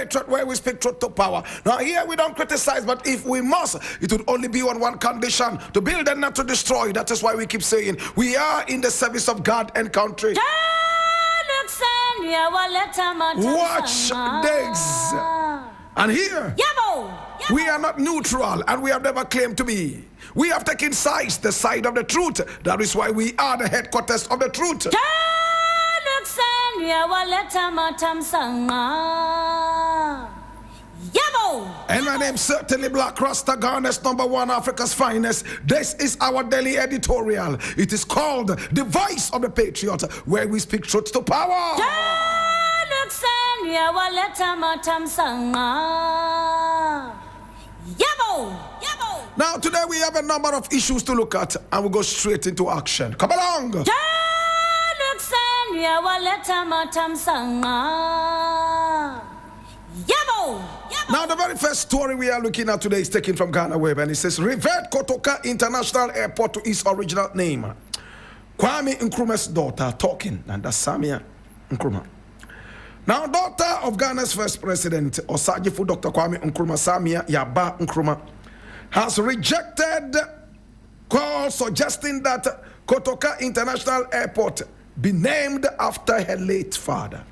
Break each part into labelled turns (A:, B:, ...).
A: Patriot, where we speak truth to power. Now here we don't criticize, but if we must, it would only be on one condition: to build and not to destroy. That is why we keep saying we are in the service of God and country. Watch this. And here, we are not neutral, and we have never claimed to be. We have taken sides, the side of the truth. That is why we are the headquarters of the truth. And my name certainly Blakk Rasta, Ghana's #1, Africa's finest. This is our daily editorial. It is called The Voice of the Patriot, where we speak truth to power. Now today we have a number of issues to look at, and we'll go straight into action. Come along. Now the very first story we are looking at today is taken from Ghana Web, and it says, revert Kotoka International Airport to its original name. Kwame Nkrumah's daughter talking, and that's Samia Nkrumah. Now, daughter of Ghana's first president, Osagyefo Dr. Kwame Nkrumah, Samia Yaba Nkrumah, has rejected calls suggesting that Kotoka International Airport be named after her late father.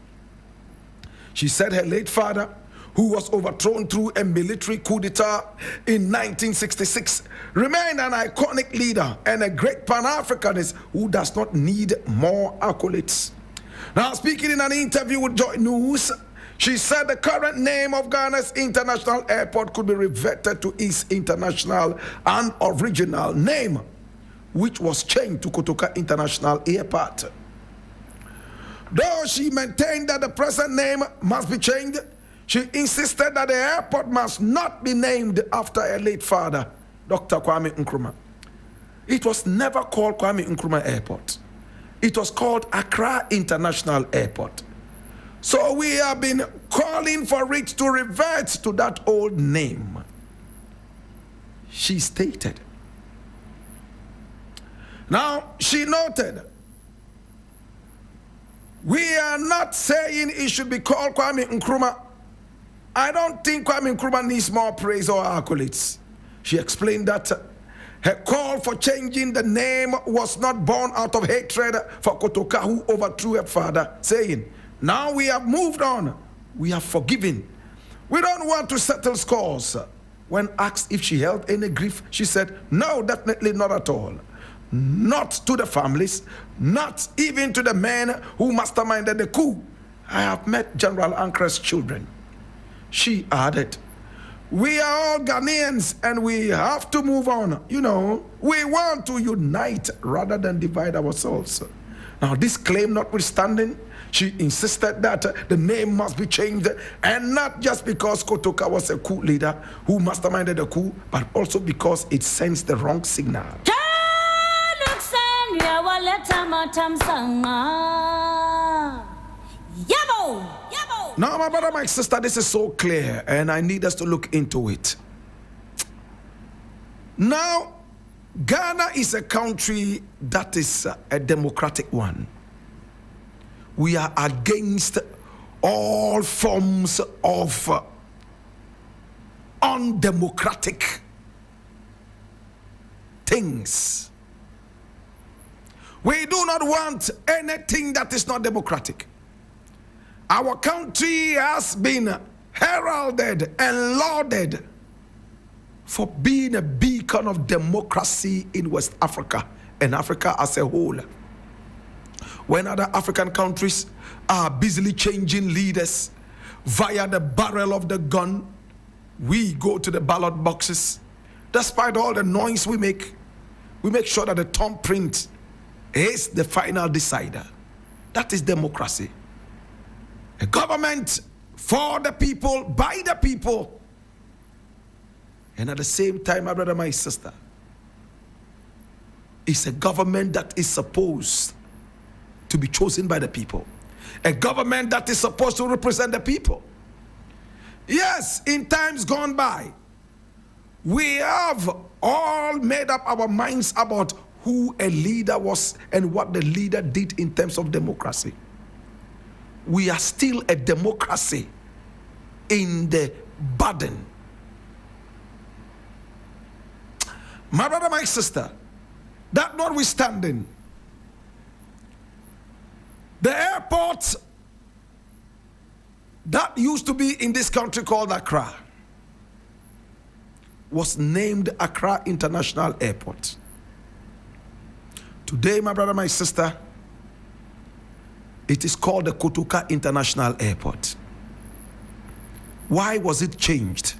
A: She said her late father, who was overthrown through a military coup d'etat in 1966, remained an iconic leader and a great Pan-Africanist who does not need more accolades. Now, speaking in an interview with Joy News, she said the current name of Ghana's international airport could be reverted to its international and original name, which was changed to Kotoka International Airport. Though she maintained that the present name must be changed, she insisted that the airport must not be named after her late father, Dr. Kwame Nkrumah. It was never called Kwame Nkrumah Airport. It was called Accra International Airport. So we have been calling for it to revert to that old name, she stated. Now, she noted, we are not saying it should be called Kwame Nkrumah. I don't think Kwame Nkrumah needs more praise or accolades. She explained that her call for changing the name was not born out of hatred for Kotoka, who overthrew her father, saying, now we have moved on, we have forgiven. We don't want to settle scores. When asked if she held any grief, she said, no, definitely not at all. Not to the families, not even to the men who masterminded the coup. I have met General Ankrah's children. She added, we are all Ghanaians and we have to move on. You know, we want to unite rather than divide ourselves. Now, this claim notwithstanding, she insisted that the name must be changed, and not just because Kotoka was a coup leader who masterminded the coup, but also because it sends the wrong signal. Now, my brother, my sister, this is so clear, and I need us to look into it. Now, Ghana is a country that is a democratic one. We are against all forms of undemocratic things. We do not want anything that is not democratic. Our country has been heralded and lauded for being a beacon of democracy in West Africa and Africa as a whole. When other African countries are busily changing leaders via the barrel of the gun, we go to the ballot boxes. Despite all the noise we make sure that the thumbprint is the final decider. That is democracy. A government for the people, by the people. And at the same time, my brother, my sister, it's a government that is supposed to be chosen by the people. A government that is supposed to represent the people. Yes, in times gone by, we have all made up our minds about who a leader was and what the leader did in terms of democracy. We are still a democracy. in the burden. My brother, my sister, that notwithstanding, the airport that used to be in this country called Accra was named Accra International Airport. Today, my brother, my sister, it is called the Kotoka International Airport. Why was it changed?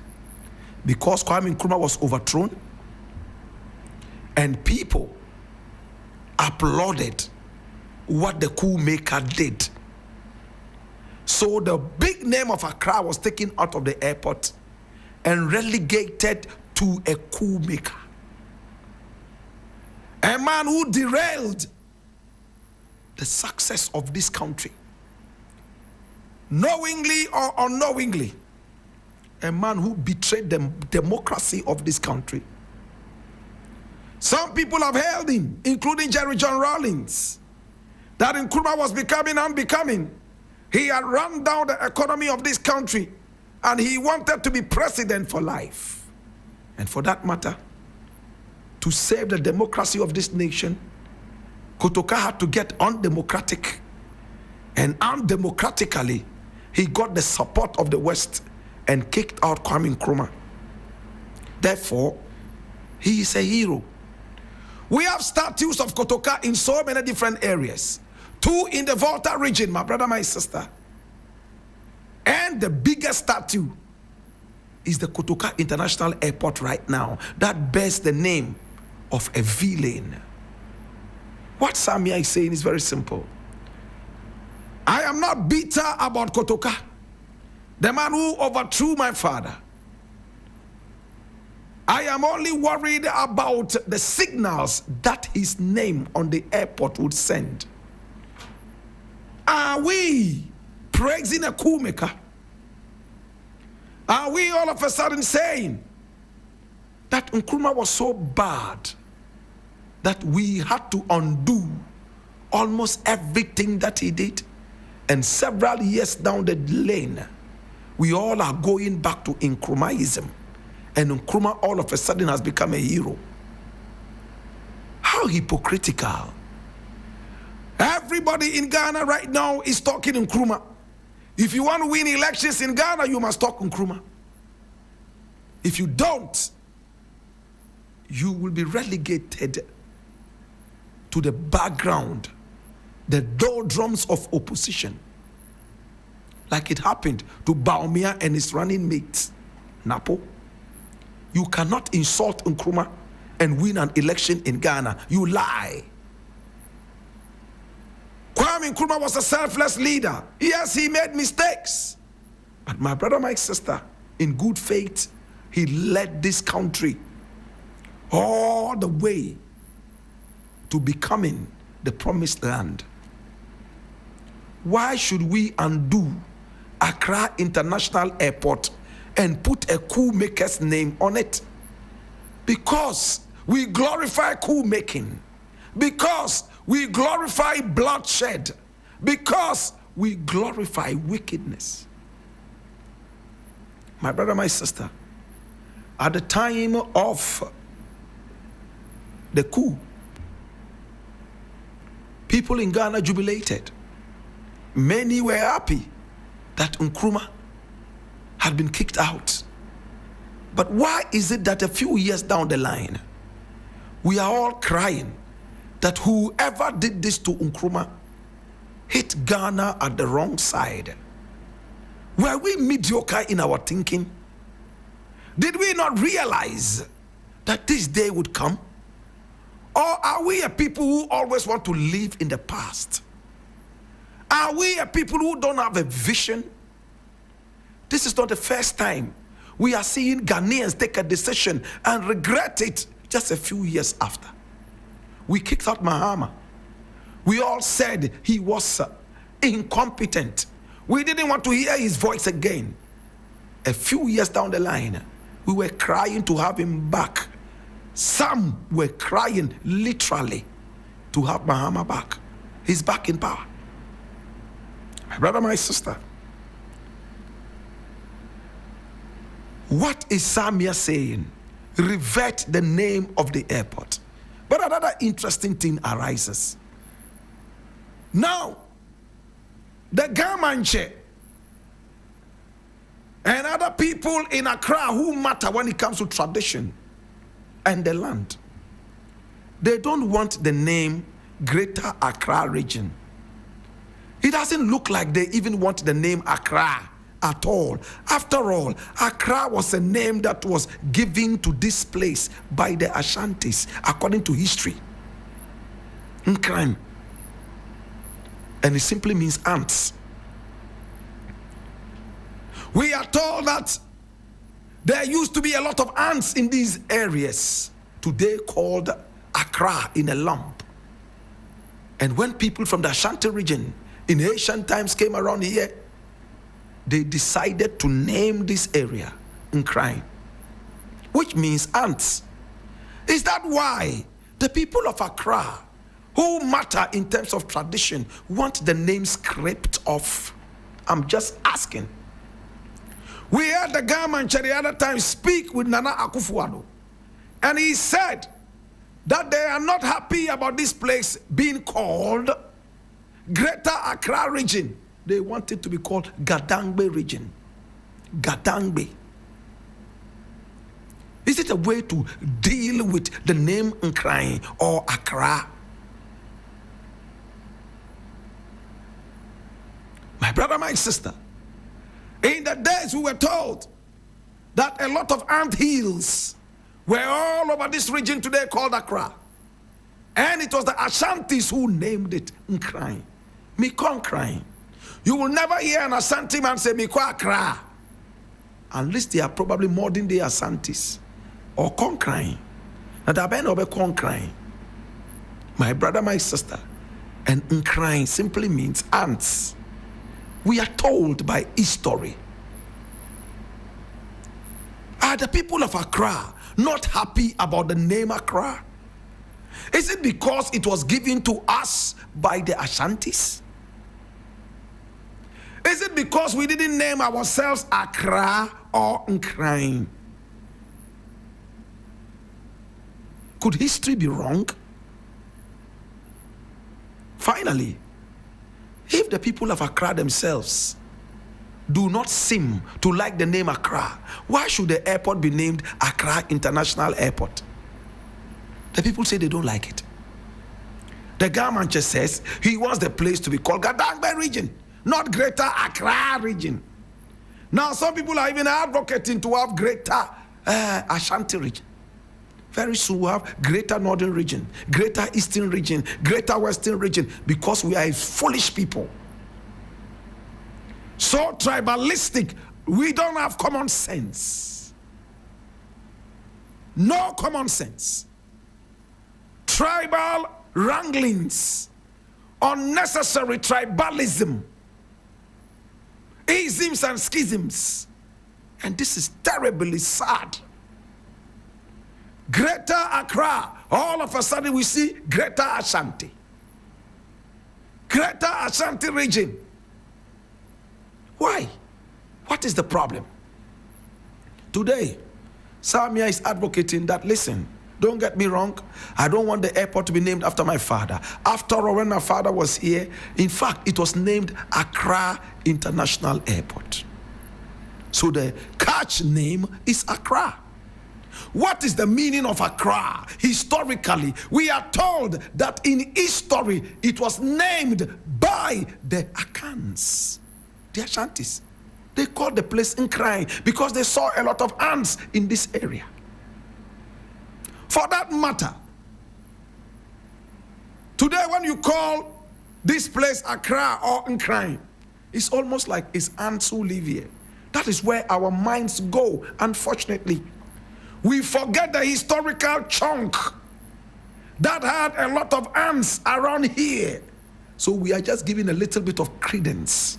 A: Because Kwame Nkrumah was overthrown and people applauded what the coup maker did. So the big name of Accra was taken out of the airport and relegated to a coup maker. A man who derailed the success of this country. Knowingly or unknowingly. A man who betrayed the democracy of this country. Some people have hailed him, including Jerry John Rawlings, that Nkrumah was becoming unbecoming. He had run down the economy of this country and he wanted to be president for life. And for that matter, to save the democracy of this nation, Kotoka had to get undemocratic. And undemocratically, he got the support of the West and kicked out Kwame Nkrumah. Therefore, he is a hero. We have statues of Kotoka in so many different areas. 2 in the Volta region, my brother, my sister. And the biggest statue is the Kotoka International Airport right now that bears the name of a villain. What Samia is saying is very simple. I am not bitter about Kotoka, the man who overthrew my father. I am only worried about the signals that his name on the airport would send. Are we praising a coup maker? Are we all of a sudden saying that Nkrumah was so bad that we had to undo almost everything that he did? And several years down the lane, we all are going back to Nkrumahism. And Nkrumah all of a sudden has become a hero. How hypocritical. Everybody in Ghana right now is talking Nkrumah. If you want to win elections in Ghana, you must talk Nkrumah. If you don't, you will be relegated to the background, the doldrums of opposition. Like it happened to Baumia and his running mate, Napo. You cannot insult Nkrumah and win an election in Ghana. You lie. Kwame Nkrumah was a selfless leader. Yes, he made mistakes. But my brother, my sister, in good faith, he led this country all the way to becoming the promised land. Why should we undo Accra International Airport and put a coup maker's name on it? Because we glorify coup making. Because we glorify bloodshed. Because we glorify wickedness. My brother, my sister, at the time of the coup, people in Ghana jubilated. Many were happy that Nkrumah had been kicked out. But why is it that a few years down the line, we are all crying that whoever did this to Nkrumah hit Ghana at the wrong side? Were we mediocre in our thinking? Did we not realize that this day would come? Or are we a people who always want to live in the past? Are we a people who don't have a vision? This is not the first time we are seeing Ghanaians take a decision and regret it just a few years after. We kicked out Mahama. We all said he was incompetent. We didn't want to hear his voice again. A few years down the line, we were crying to have him back. Some were crying literally to have Mahama back. He's back in power. My brother, my sister, What is Samia saying? Revert the name of the airport. But another interesting thing arises. Now, the Gamanche and other people in Accra who matter when it comes to tradition and the land, they don't want the name Greater Accra Region. It doesn't look like they even want the name Accra at all. After all, Accra was a name that was given to this place by the Ashantis, according to history. Crime. And it simply means ants. We are told that there used to be a lot of ants in these areas, today called Accra in a lump. And when people from the Ashanti region in ancient times came around here, they decided to name this area Nkrai, which means ants. Is that why the people of Accra, who matter in terms of tradition, want the name scraped off? I'm just asking. We heard the government the other time speak with Nana Akufo-Addo, and he said that they are not happy about this place being called Greater Accra Region. They want it to be called Gadangbe Region. Gadangbe. Is it a way to deal with the name Nkrai or Accra? My brother, my sister, in the days we were told that a lot of ant hills were all over this region today called Accra. And it was the Ashantis who named it Nkrai. Mikon Nkrai. You will never hear an Ashanti man say Mikwa Accra, unless they are probably modern day Asantis or Konkrai. Now that ben obe Konkrai. My brother, my sister, and Nkrai simply means ants. We are told by history. Are the people of Accra not happy about the name Accra? Is it because it was given to us by the Ashantis? Is it because we didn't name ourselves Accra or Nkrai? Could history be wrong? Finally, if the people of Accra themselves do not seem to like the name Accra, why should the airport be named Accra International Airport? The people say they don't like it. The government just says he wants the place to be called Gadangbe Region, not Greater Accra Region. Now some people are even advocating to have Greater Ashanti Region. Very soon we'll have Greater Northern Region, Greater Eastern Region, Greater Western Region, because we are a foolish people. So tribalistic, we don't have common sense. No common sense. Tribal wranglings, unnecessary tribalism, isms and schisms. And this is terribly sad. Greater Accra, all of a sudden we see Greater Ashanti. Greater Ashanti Region. Why? What is the problem? Today, Samia is advocating that, listen, don't get me wrong, I don't want the airport to be named after my father. After all, when my father was here, in fact, it was named Accra International Airport. So the catch name is Accra. What is the meaning of Accra? Historically, we are told that in history, it was named by the Akans, the Ashantis. They called the place Nkrai because they saw a lot of ants in this area. For that matter, today when you call this place Accra or Nkrai, it's almost like it's ants who live here. That is where our minds go, unfortunately. We forget the historical chunk that had a lot of ants around here. So we are just giving a little bit of credence.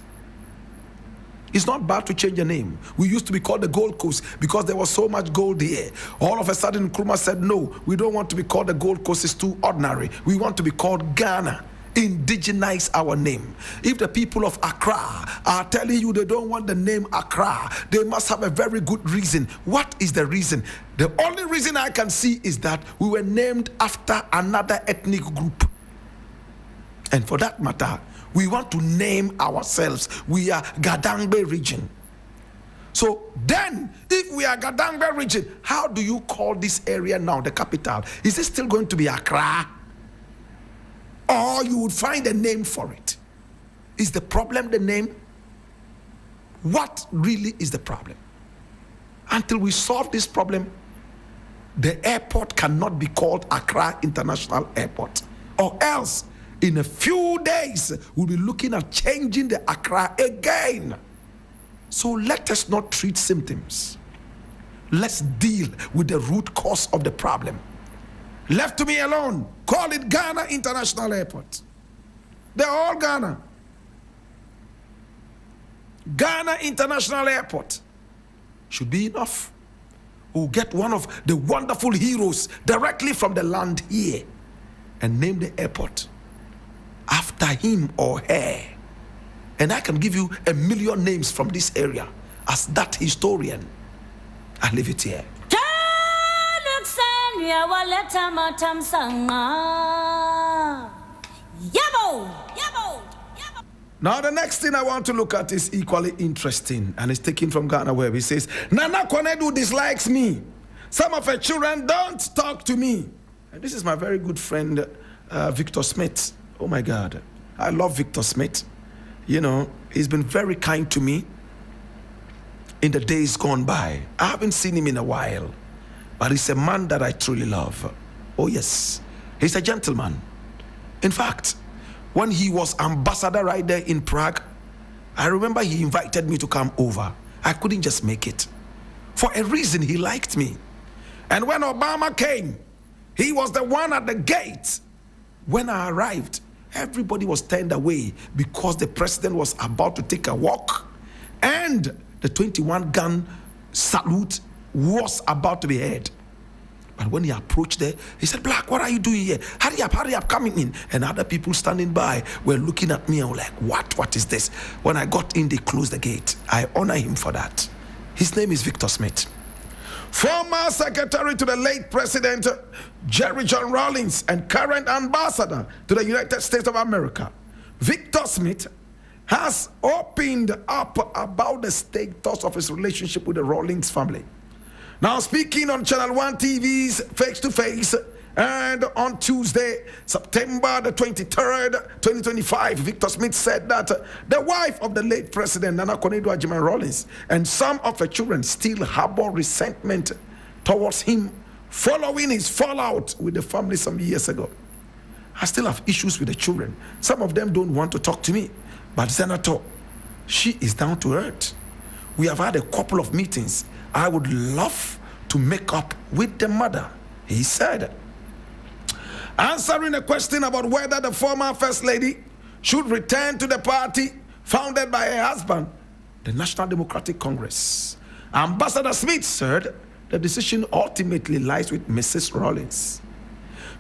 A: It's not bad to change the name. We used to be called the Gold Coast because there was so much gold here. All of a sudden, Nkrumah said, no, we don't want to be called the Gold Coast. It's too ordinary. We want to be called Ghana. Indigenize our name. If the people of Accra are telling you they don't want the name Accra, they must have a very good reason. What is the reason? The only reason I can see is that we were named after another ethnic group. And for that matter, we want to name ourselves. We are Gadangbe region. So then, if we are Gadangbe region, how do you call this area now, the capital? Is it still going to be Accra? Or you would find a name for it? Is the problem the name? What really is the problem? Until we solve this problem, the airport cannot be called Accra International Airport. Or else, in a few days, we'll be looking at changing the Accra again. So let us not treat symptoms. Let's deal with the root cause of the problem. Left to me alone, call it Ghana International Airport. They're all Ghana. Ghana International Airport should be enough. We'll get one of the wonderful heroes directly from the land here and name the airport after him or her. And I can give you 1 million names from this area as that historian. I leave it here. Now the next thing I want to look at is equally interesting, and it's taken from Ghana where he says, Nana Konedu dislikes me. Some of her children don't talk to me. And this is my very good friend, Victor Smith. Oh my God, I love Victor Smith. You know, he's been very kind to me in the days gone by. I haven't seen him in a while, but he's a man that I truly love. Oh yes, he's a gentleman. In fact, when he was ambassador right there in Prague, I remember he invited me to come over. I couldn't just make it. For a reason, he liked me. And when Obama came, he was the one at the gate. When I arrived, everybody was turned away because the president was about to take a walk and the 21-gun salute was about to be heard. But when he approached there, he said, Blakk, what are you doing here? Hurry up, coming in. And other people standing by were looking at me and were like, what is this? When I got in, they closed the gate. I honor him for that. His name is Victor Smith. Former secretary to the late president, Jerry John Rawlings, and current ambassador to the United States of America, Victor Smith, has opened up about the status of his relationship with the Rawlings family. Now, speaking on Channel 1 TV's Face to Face, and on Tuesday, September the 23rd, 2025, Victor Smith said that the wife of the late president, Nana Konedu Agyeman Rawlings, and some of her children still harbor resentment towards him following his fallout with the family some years ago. I still have issues with the children. Some of them don't want to talk to me, but Senator, she is down to earth. We have had a couple of meetings. I would love to make up with the mother, he said. Answering a question about whether the former First Lady should return to the party founded by her husband, the National Democratic Congress, Ambassador Smith said the decision ultimately lies with Mrs. Rawlings.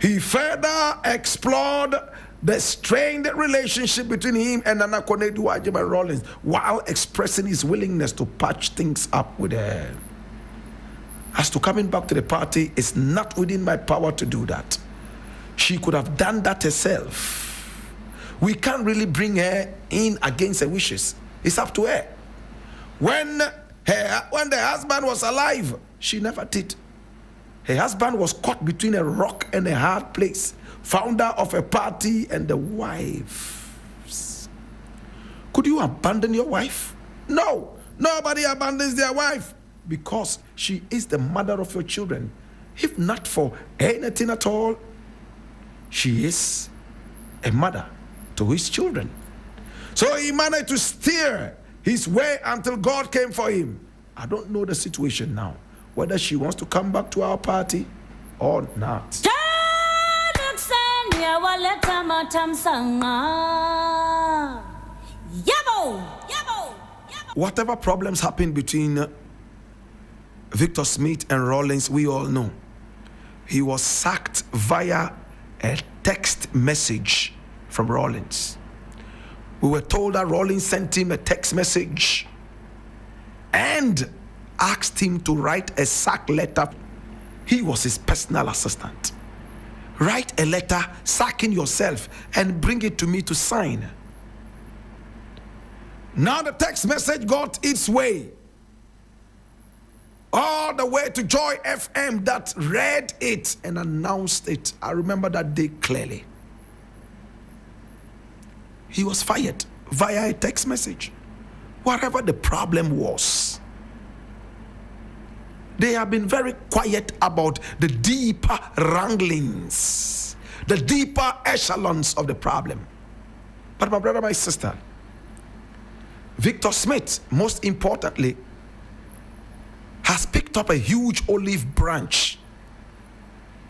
A: He further explored the strained relationship between him and Nana Konedu Agyeman Rawlings while expressing his willingness to patch things up with her. As to coming back to the party, it's not within my power to do that. She could have done that herself. We can't really bring her in against her wishes. It's up to her. When the husband was alive, she never did. Her husband was caught between a rock and a hard place. Founder of a party and the wife. Could you abandon your wife? No, nobody abandons their wife because she is the mother of your children. If not for anything at all, she is a mother to his children. So he managed to steer his way until God came for him. I don't know the situation now, whether she wants to come back to our party or not. Whatever problems happened between Victor Smith and Rawlings, we all know. He was sacked via a text message from Rawlings. We were told that Rawlings sent him a text message and asked him to write a sack letter. He was his personal assistant. Write a letter sacking yourself and bring it to me to sign. Now the text message got its way all the way to Joy FM that read it and announced it. I remember that day clearly. He was fired via a text message. Whatever the problem was, they have been very quiet about the deeper wranglings, the deeper echelons of the problem. But my brother, my sister, Victor Smith, most importantly, has picked up a huge olive branch.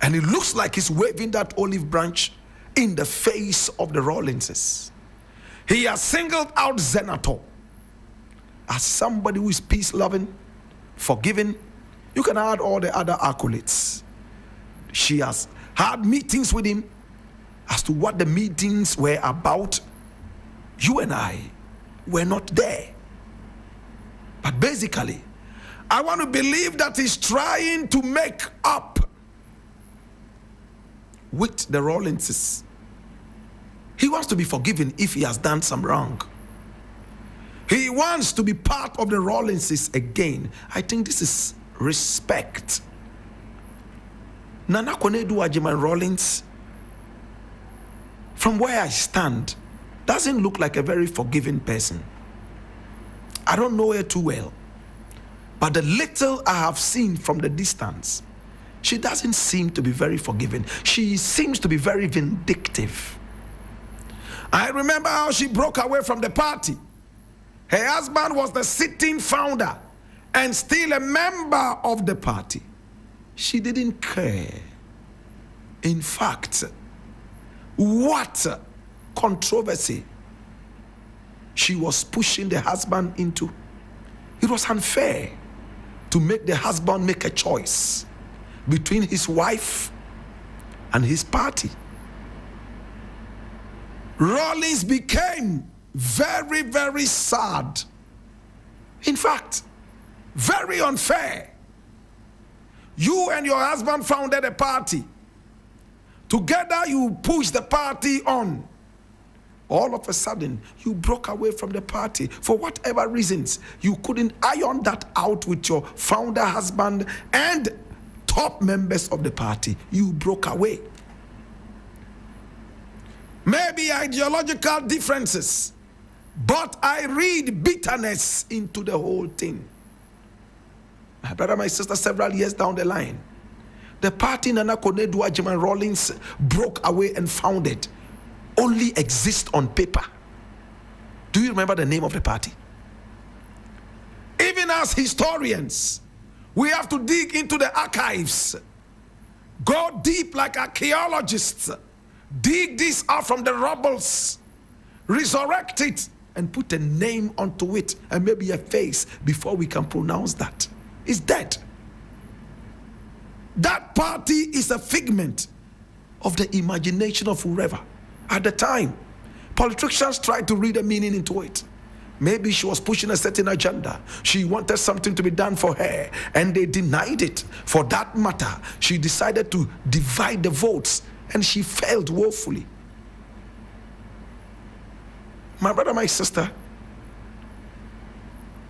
A: And it looks like he's waving that olive branch in the face of the Rawlingses. He has singled out Zenator as somebody who is peace-loving, forgiving. You can add all the other accolades. She has had meetings with him as to what the meetings were about. You and I were not there. But basically, I want to believe that he's trying to make up with the Rawlingses. He wants to be forgiven if he has done some wrong. He wants to be part of the Rawlingses again. I think this is respect. Nana Konedu Agyeman Rawlings, from where I stand, doesn't look like a very forgiving person. I don't know her too well, but the little I have seen from the distance, she doesn't seem to be very forgiving. She seems to be very vindictive. I remember how she broke away from the party. Her husband was the sitting founder and still a member of the party. She didn't care. In fact, what controversy she was pushing the husband into. It was unfair to make the husband make a choice between his wife and his party. Rawlings became very, very sad. In fact, very unfair. You and your husband founded a party. Together you pushed the party on. All of a sudden, you broke away from the party. For whatever reasons, you couldn't iron that out with your founder husband and top members of the party. You broke away. Maybe ideological differences, but I read bitterness into the whole thing. My brother, my sister, several years down the line, the party Nana Konedu Agyeman Rawlings broke away and founded only exists on paper. Do you remember the name of the party? Even as historians, we have to dig into the archives, go deep like archaeologists, dig this out from the rubbles, resurrect it, and put a name onto it and maybe a face before we can pronounce that. It's dead. That party is a figment of the imagination of whoever. At the time, politicians tried to read a meaning into it. Maybe she was pushing a certain agenda. She wanted something to be done for her, and they denied it. For that matter, she decided to divide the votes, and she failed woefully. My brother, my sister,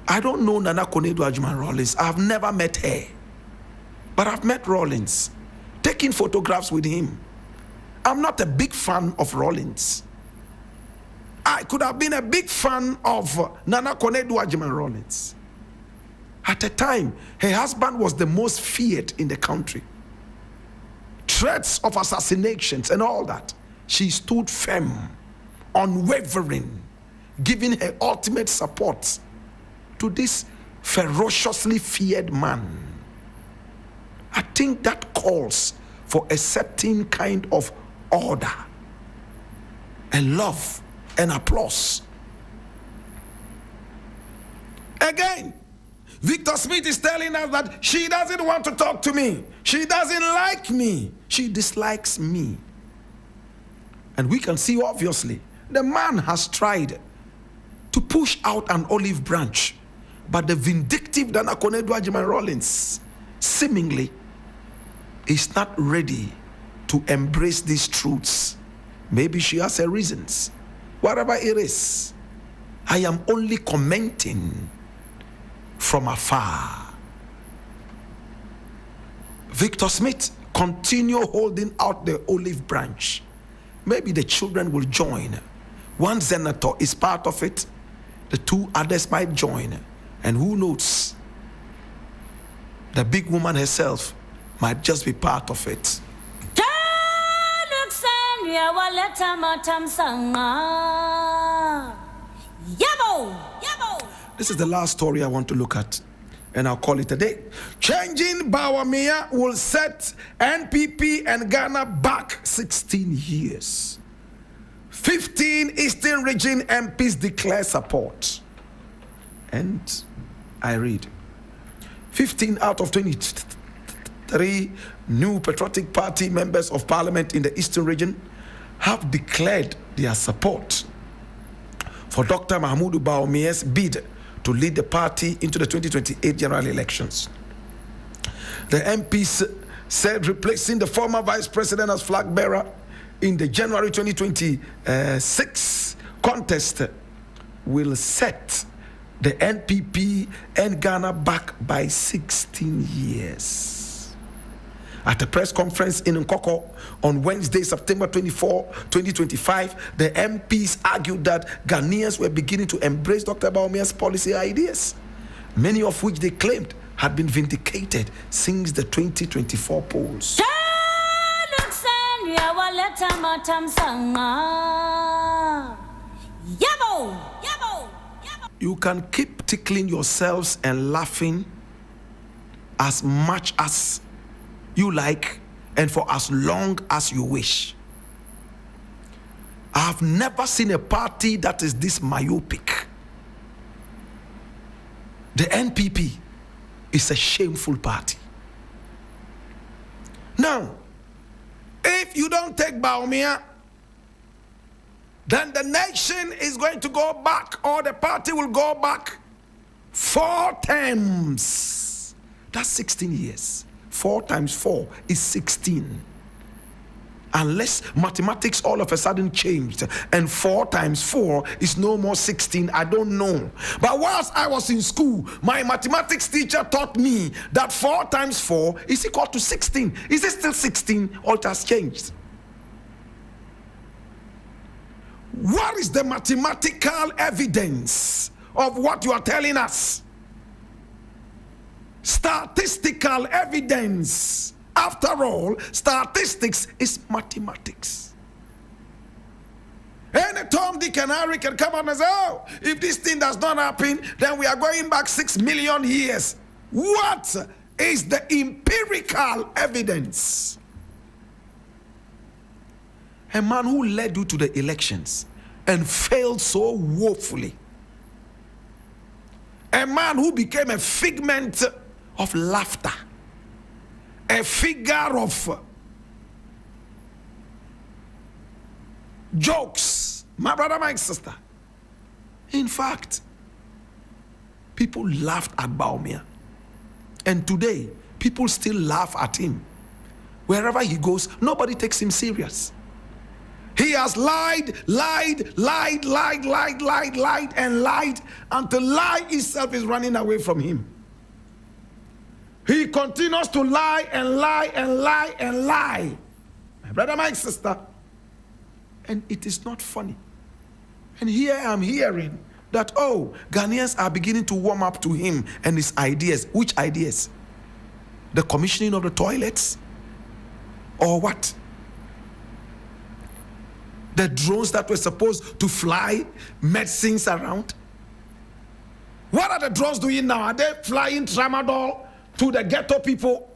A: I don't know Nana Konedu Agyeman Rawlings. I've never met her. But I've met Rawlings, taking photographs with him. I'm not a big fan of Rawlings. I could have been a big fan of Nana Konedu Agyeman Rawlings. At the time, her husband was the most feared in the country. Threats of assassinations and all that. She stood firm, unwavering, giving her ultimate support to this ferociously feared man. I think that calls for a certain kind of order and love and applause. Again, Victor Smith is telling us that she doesn't want to talk to me. She doesn't like me. She dislikes me. And we can see obviously the man has tried to push out an olive branch, but the vindictive Nana Konadu Agyeman Rawlings seemingly is not ready to embrace these truths. Maybe she has her reasons. Whatever it is, I am only commenting from afar. Victor Smith, continue holding out the olive branch. Maybe the children will join. One senator is part of it. The two others might join. And who knows? The big woman herself might just be part of it. This is the last story I want to look at, and I'll call it a day. Changing Bawumia will set NPP and Ghana back 16 years. 15 Eastern Region MPs declare support. And I read, 15 out of 23 new Patriotic Party members of Parliament in the Eastern Region have declared their support for Dr. Mahmoud Bawumia's bid to lead the party into the 2028 general elections. The MPs said replacing the former vice president as flag bearer in the January 2026 contest will set the NPP and Ghana back by 16 years. At a press conference in Nkoko on Wednesday, September 24, 2025, the MPs argued that Ghanaians were beginning to embrace Dr. Bawumia's policy ideas, many of which they claimed had been vindicated since the 2024 polls. You can keep tickling yourselves and laughing as much as you like and for as long as you wish. I have never seen a party that is this myopic. The NPP is a shameful party. Now, if you don't take Bawumia, then the nation is going to go back, or the party will go back 4 terms. That's 16 years. 4 times 4 is 16. Unless mathematics all of a sudden changed and 4 times 4 is no more 16, I don't know. But whilst I was in school, my mathematics teacher taught me that 4 times 4 is equal to 16. Is it still 16 or it has changed? What is the mathematical evidence of what you are telling us? Statistical evidence. After all, statistics is mathematics. Any Tom, Dick, and Harry can come on and say, oh, if this thing does not happen, then we are going back 6 million years. What is the empirical evidence? A man who led you to the elections and failed so woefully. A man who became a figment of laughter. A figure of jokes. My brother, my sister. In fact, people laughed at Bawumia. And today, people still laugh at him. Wherever he goes, nobody takes him serious. He has lied and lied until lie itself is running away from him. He continues to lie and lie and lie and lie. My brother, my sister. And it is not funny. And here I am hearing that, oh, Ghanaians are beginning to warm up to him and his ideas. Which ideas? The commissioning of the toilets? Or what? The drones that were supposed to fly medicines around? What are the drones doing now? Are they flying tramadol to the ghetto people?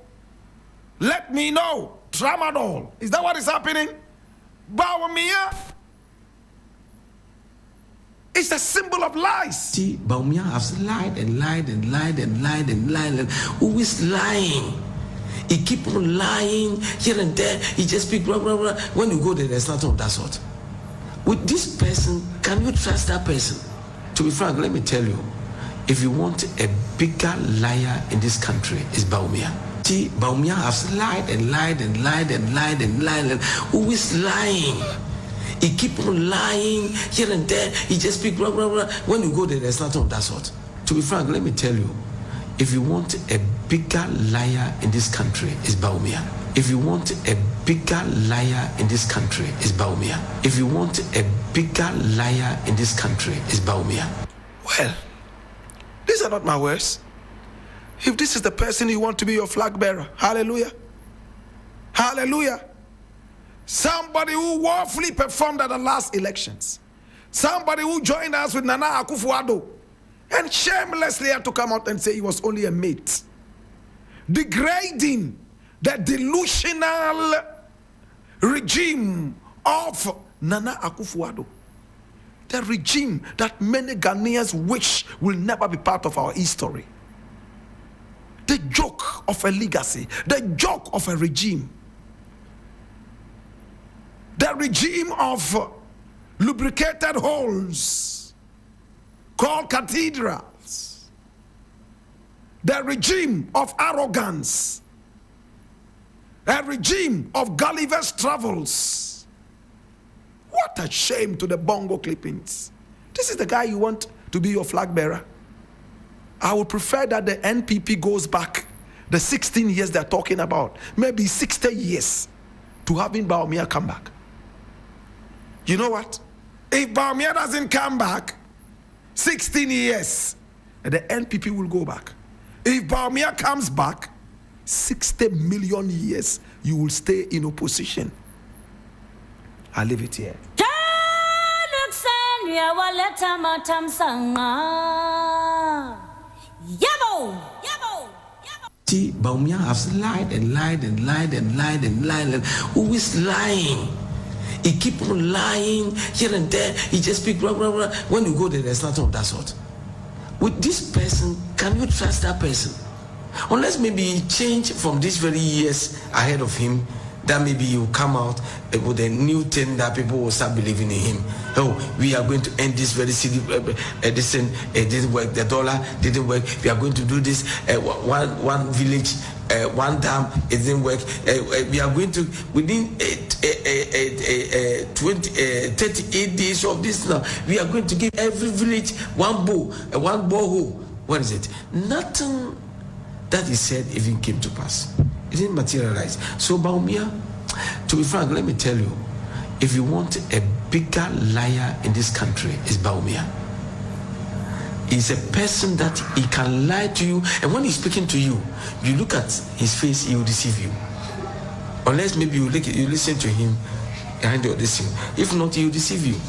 A: Let me know. Tramadol. Is that what is happening? Bawumia is a symbol of lies.
B: See, Bawumia has lied and lied and lied and lied and lied and always lying. He keep on lying here and there. He just speak blah blah blah. When you go there, there's nothing of that sort. With this person, can you trust that person? To be frank, let me tell you, if you want a bigger liar in this country, it's Bawumia. See, Bawumia has lied and lied and lied and lied and lied and always lying. He keep on lying here and there. He just speak blah blah blah. When you go there, there's nothing of that sort. To be frank, let me tell you, if you want a bigger liar in this country, it's Bawumia. If you want a bigger liar in this country, it's Bawumia. If you want a bigger liar in this country, it's Bawumia.
A: Well, these are not my words. If this is the person you want to be your flag bearer, hallelujah. Hallelujah. Somebody who woefully performed at the last elections. Somebody who joined us with Nana Akufo-Addo and shamelessly had to come out and say he was only a mate. Degrading the delusional regime of Nana Akufo-Addo. The regime that many Ghanaians wish will never be part of our history. The joke of a legacy, the joke of a regime. The regime of lubricated holes called cathedrals. The regime of arrogance. A regime of Gulliver's travels. What a shame to the bongo clippings. This is the guy you want to be your flag bearer. I would prefer that the NPP goes back the 16 years they're talking about, maybe 60 years, to having Bawumia come back. You know what? If Bawumia doesn't come back, 16 years, the NPP will go back. If Bawumia comes back, 60 million years, you will stay in opposition. I'll leave it here.
B: See, Bawumia has lied and lied and lied and lied and lied and always lying. He keep on lying here and there. He just speak blah blah blah. When you go there, there's nothing of that sort. With this person, can you trust that person? Unless maybe he change from these very years ahead of him, that maybe he will come out with a new thing that people will start believing in him. Oh, we are going to end this very city. This thing didn't work. The dollar didn't work. We are going to do this. One village, one dam, it didn't work. We are going to within 38 days of this now. We are going to give every village one borehole. What is it? Nothing that he said even came to pass. It didn't materialize. So Bawumia, to be frank, let me tell you, if you want a bigger liar in this country, it's Bawumia. He's a person that he can lie to you, and when he's speaking to you, you look at his face, he will deceive you. Unless maybe you listen to him behind your listening. If not, he will deceive you.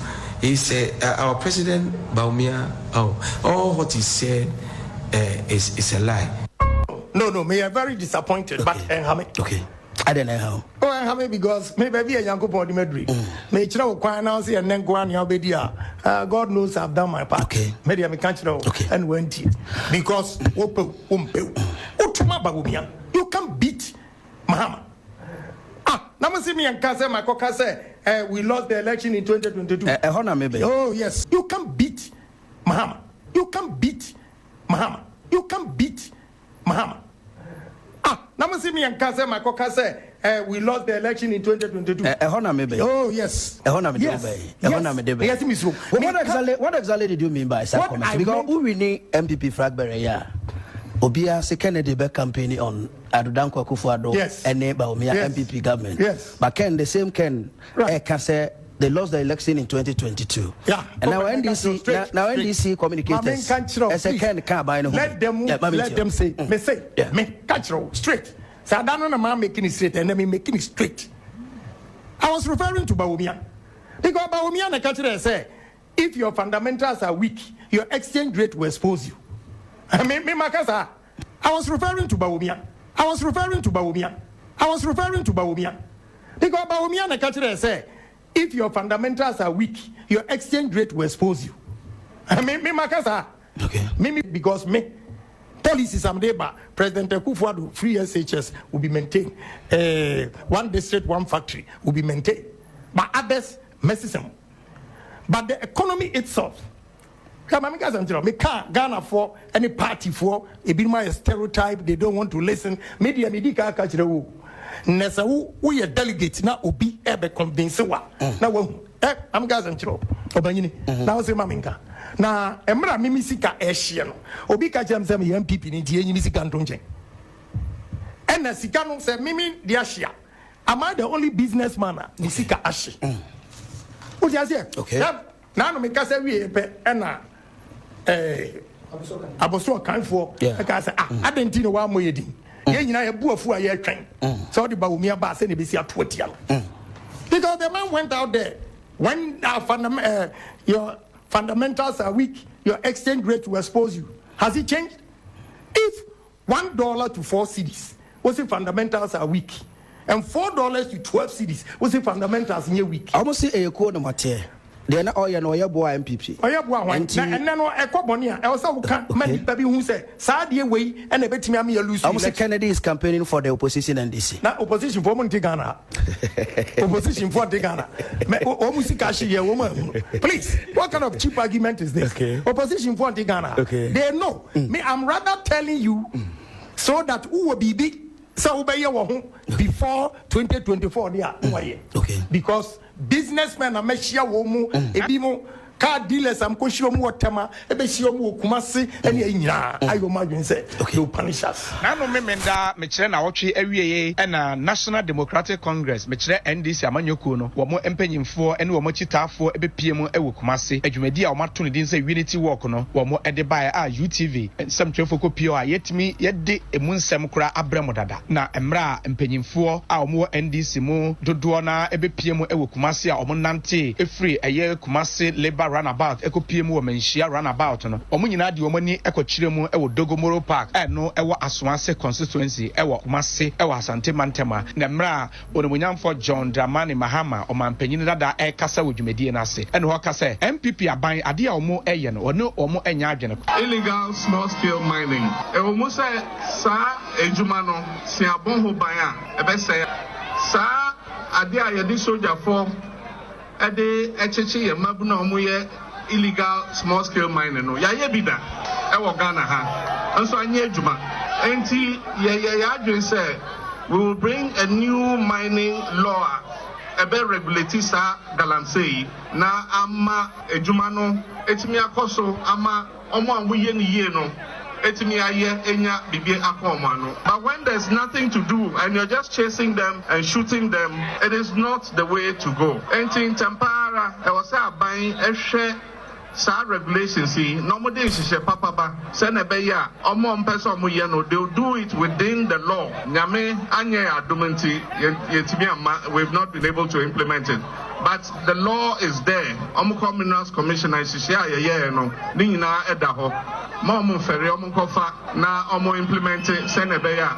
B: He's our president, Bawumia. All what he said is a lie.
C: No, me are very disappointed. Okay. But
D: okay. I don't know how.
C: Oh, because maybe a young couple of Madrid. May you now see and then go on your video. God knows I've done my part.
D: Okay.
C: Maybe I'm okay. And went it. Because you can beat Mahama. Now see me and Kase, my coca say, we lost the election in 2022. Oh, yes. You can beat Mahama. You can beat Mahama. You can beat Mahama. Now see me and Kase, my coca say, we lost the election in 2022. Oh, yes. Yes.
D: What exactly did you mean by that? Because we need MPP flag bearer, yeah. Obia second the campaign on Adudanko Akufo-Addo and Bawumia MPP government.
C: Yes.
D: But the same can say they lost the election in 2022.
C: Yeah.
D: And now NDC communicators as a can by no.
C: Let them say. Me say. Me catch straight. So I don't know the man making it straight and then me making it straight. I was referring to Bawumia. Because Bawumia and the country say, if your fundamentals are weak, your exchange rate will expose you. I was referring to Bawumia. Because Bawumia and the country say, if your fundamentals are weak, your exchange rate will expose you.
D: Okay.
C: Because policies I'm there, but President Akufo-Addo free SHS will be maintained. One district, one factory will be maintained. But others, message them. But the economy itself, me can't Ghana for any party for a bit my stereotype, they don't want to listen. Media catch the woo. Nessa we a delegate now obi ebe convince wa. Now I'm Gazan Chiro. Obanini. Now say Maminka. Na emra mimi sika eshie no. Obi ka jam say me MPP ni die nyimi sika ntonchen. Ena sika no say mimi dia hia. Am I the only businessman ni sika ahye? What you say? Okay. Now no me ka say we pe ena aboso kan for e ka say adenti no wa moyedi. Ye nyina ye buafu a ye twen. So the ba omi aba say ne be si atotia no. Because the man went out there when your fundamentals are weak, your exchange rate will expose you. Has it changed? If $1 to 4 cedis, what's the fundamentals are weak, and $4 to 12 cedis, what's the fundamentals near weak? I almost say a code matter. They are not all your boy MPP. Oh, yeah, boy, and then a cobonia. I also can't many people who say, Saudi way, and a bit me a lose. I was Kennedy is campaigning for the opposition and DC. Now, opposition for Montigana. Opposition for Tigana. Woman. Please, what kind of cheap argument is this? Okay. Opposition for Tigana. Okay. They know. Me, I'm rather telling you so that who will be big. So before 2024, they are okay. Because businessmen are meshia womu, ebimo car dealers am koshiro mu otema, ebeshio mu kumasi, and yina. I imagine say you punish us.
E: Nano memenda mechire na wotwe awieye na National Democratic Congress mechire NDC amanyoko no wo mo empenyimfo ene wo mo chitafo ebepiem ewo kumase adwumadi a wo mato ne din say unity walk no wo mo ede bae a UTV nsem twefo kopio a yetimi yede emunsem kura abramo dada na emra empenyimfo a wo mo NDC mu dodo na ebepiem ewo kumase a wo mo nante efri eye kumase labor runabout ekopiem wo menhia runabout no wo mo nyina de wo mani ekokyire mu ewo Dogomoro Park no ewo Aswase constituency ewo kumase ewo Asante Mantema na emra onomunyamfo John Dramani Mahama omampanyin dada kasa wodwumedie na ase ene ho kasa MPP aban ade a omo eye no one omo enya adwene
F: illegal small scale mining omo say sa ejuma no si abon ho ban a ebe say sa ade a yedi soldier for ade echeche ye mabu na omo ye illegal small scale mining no ya ye bida ewo Ghana ha nso anye ejuma enti ye adwene say we will bring a new mining law ebe regulate sa galamsey na ama ejuma no etimi akoso ama omo anwoye ni ye no etimi aye enya bibie akoma no. But when there's nothing to do and you're just chasing them and shooting them, it is not the way to go. Enti tempara e was say aban ehwe sa regulations see no more dey hihye papa ba say na be ya omo mpese omo ye no they will do it within the law. Nyame anye adomenti yetimi ama we've not been able to implement it. But the law is there. Omo Communals Commissioner hihye ye no ni nyina eda ho. Ma omo fere omo kofa na omo implement say na be ya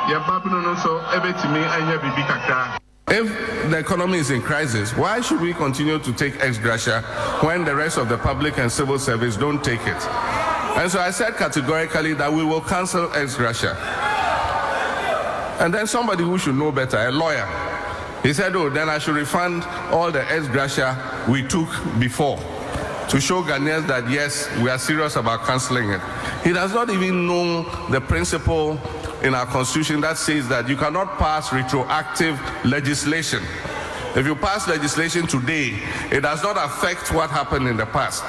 F: ye babunu no so ebetimi anye bibi kakra.
G: If the economy is in crisis, why should we continue to take ex gratia when the rest of the public and civil service don't take it? And so I said categorically that we will cancel ex gratia. And then somebody who should know better, a lawyer, he said, oh, then I should refund all the ex gratia we took before to show Ghanaians that, yes, we are serious about cancelling it. He does not even know the principle in our constitution that says that you cannot pass retroactive legislation. If you pass legislation today, it does not affect what happened in the past.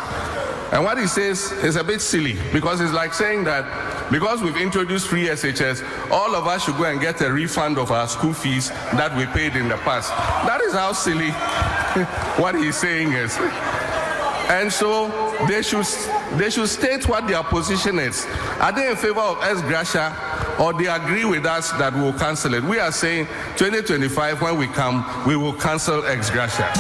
G: And what he says is a bit silly, because it's like saying that because we've introduced free SHS, all of us should go and get a refund of our school fees that we paid in the past. That is how silly what he's saying is. And so they should state what their position is. Are they in favor of ex gratia, or they agree with us that we will cancel it? We are saying 2025, when we come, we will cancel ex gratia.